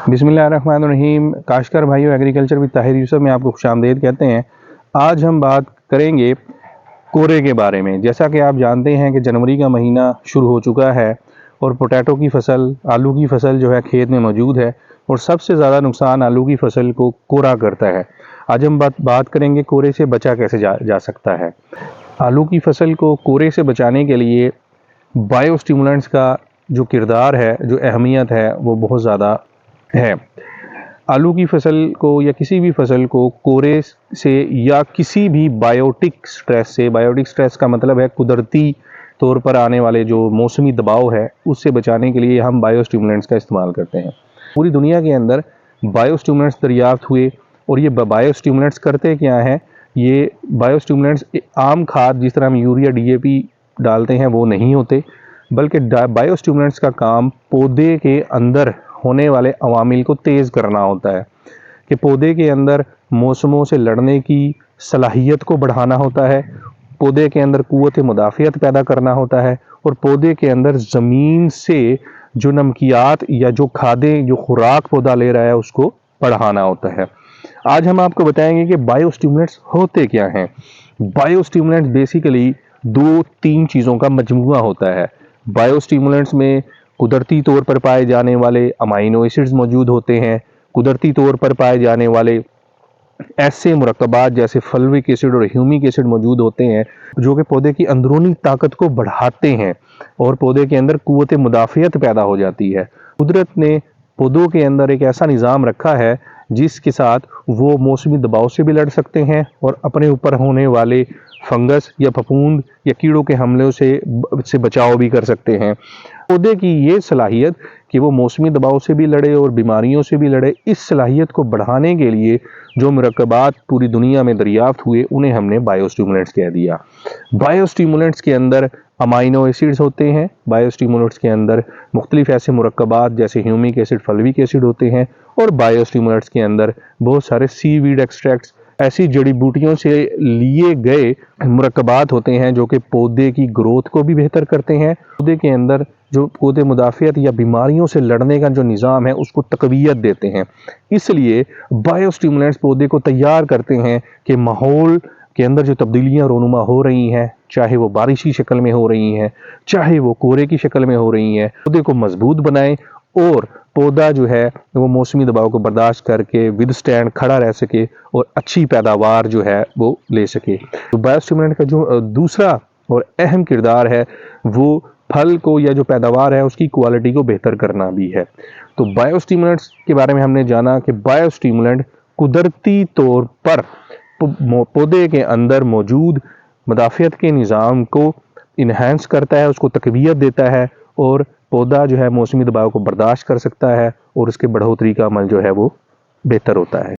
बिस्मिल्लाहिर्रहमानिर्रहीम। काश्तकार भाइयों, एग्रीकल्चर विद ताहिर यूसुफ में आपको खुशामदीद कहते हैं। आज हम बात करेंगे कोरे के बारे में। जैसा कि आप जानते हैं कि जनवरी का महीना शुरू हो चुका है और पोटैटो की फसल, आलू की फसल जो है खेत में मौजूद है और सबसे ज़्यादा नुकसान आलू की फसल को कोरा करता है। आज हम बात करेंगे कोरे से बचा कैसे जा सकता है। आलू की फसल को कोरे से बचाने के लिए बायो स्टिमुलेंट्स का जो किरदार है, जो अहमियत है, वो बहुत ज़्यादा है। आलू की फसल को या किसी भी फसल को कोरे से या किसी भी बायोटिक स्ट्रेस से, बायोटिक स्ट्रेस का मतलब है कुदरती तौर पर आने वाले जो मौसमी दबाव है, उससे बचाने के लिए हम बायो स्टिमुलेंट्स का इस्तेमाल करते हैं। पूरी दुनिया के अंदर बायो स्टिमुलेंट्स दरियाफ्त हुए और ये बायो स्टिमुलेंट्स करते क्या हैं। ये बायो स्टिमुलेंट्स आम खाद जिस तरह हम यूरिया DAP डालते हैं वो नहीं होते, बल्कि बायो स्टिमुलेंट्स का काम पौधे के अंदर होने वाले अवामिल को तेज़ करना होता है, कि पौधे के अंदर मौसमों से लड़ने की सलाहियत को बढ़ाना होता है, पौधे के अंदर क़ुव्वत मुदाफ़ियत पैदा करना होता है और पौधे के अंदर ज़मीन से जो नमकियात या जो खादें, जो खुराक पौधा ले रहा है, उसको बढ़ाना होता है। आज हम आपको बताएंगे कि बायो स्टिमुलेंट्स होते क्या हैं। बायो स्टिमुलेंट्स बेसिकली 2-3 चीज़ों का मजमूआ होता है। बायो स्टिमुलेंट्स में कुदरती तौर पर पाए जाने वाले अमाइनो एसिड्स मौजूद होते हैं, कुदरती तौर पर पाए जाने वाले ऐसे मुरक्कबात जैसे फल्विक एसिड और ह्यूमिक एसिड मौजूद होते हैं जो कि पौधे की अंदरूनी ताकत को बढ़ाते हैं और पौधे के अंदर क़ुव्वत मुदाफ़ियत पैदा हो जाती है। कुदरत ने पौधों के अंदर एक ऐसा निज़ाम रखा है जिसके साथ वो मौसमी दबाव से भी लड़ सकते हैं और अपने ऊपर होने वाले फंगस या फफूंद या कीड़ों के हमलों से बचाव भी कर सकते हैं। पौधे की ये सलाहियत कि वो मौसमी दबाव से भी लड़े और बीमारियों से भी लड़े, इस सलाहियत को बढ़ाने के लिए जो मुरक्कबात पूरी दुनिया में दरियाफ्त हुए उन्हें हमने बायो स्टिमुलेंट्स कह दिया। बायो स्टिमुलेंट्स के अंदर अमाइनो एसिड्स होते हैं, बायो स्टिमुलेंट्स के अंदर मुख्तलिफ ऐसे मुरक्कबात जैसे ह्यूमिक एसिड, फल्विक एसिड होते हैं और बायो स्टिमुलेंट्स के अंदर बहुत सारे सीवीड एक्सट्रैक्ट्स, ऐसी जड़ी बूटियों से लिए गए मुरक्कबात होते हैं जो कि पौधे की ग्रोथ को भी बेहतर करते हैं, पौधे के अंदर जो पौधे मुदाफ़ियत या बीमारियों से लड़ने का जो निज़ाम है उसको तक़वियत देते हैं। इसलिए बायो स्टिमुलेंट्स पौधे को तैयार करते हैं कि माहौल के अंदर जो तब्दीलियाँ रोनुमा हो रही हैं, चाहे वो बारिश की शक्ल में हो रही हैं, चाहे वो कोरे की शक्ल में हो रही हैं, पौधे को मजबूत बनाएं और पौधा जो है वो मौसमी दबाव को बर्दाश्त करके विदस्टैंड खड़ा रह सके और अच्छी पैदावार जो है वो ले सके। तो बायो स्टिमुलेंट का जो दूसरा और अहम किरदार है वो फल को या जो पैदावार है उसकी क्वालिटी को बेहतर करना भी है। तो बायो स्टिमुलेंट्स के बारे में हमने जाना कि बायो स्टिमुलेंट कुदरती तौर पर पौधे के अंदर मौजूद मुदाफ़ियत के निज़ाम को इन्हेंस करता है, उसको तक़वियत देता है और पौधा जो है मौसमी दबाव को बर्दाश्त कर सकता है और उसके बढ़ोतरी का अमल जो है वो बेहतर होता है।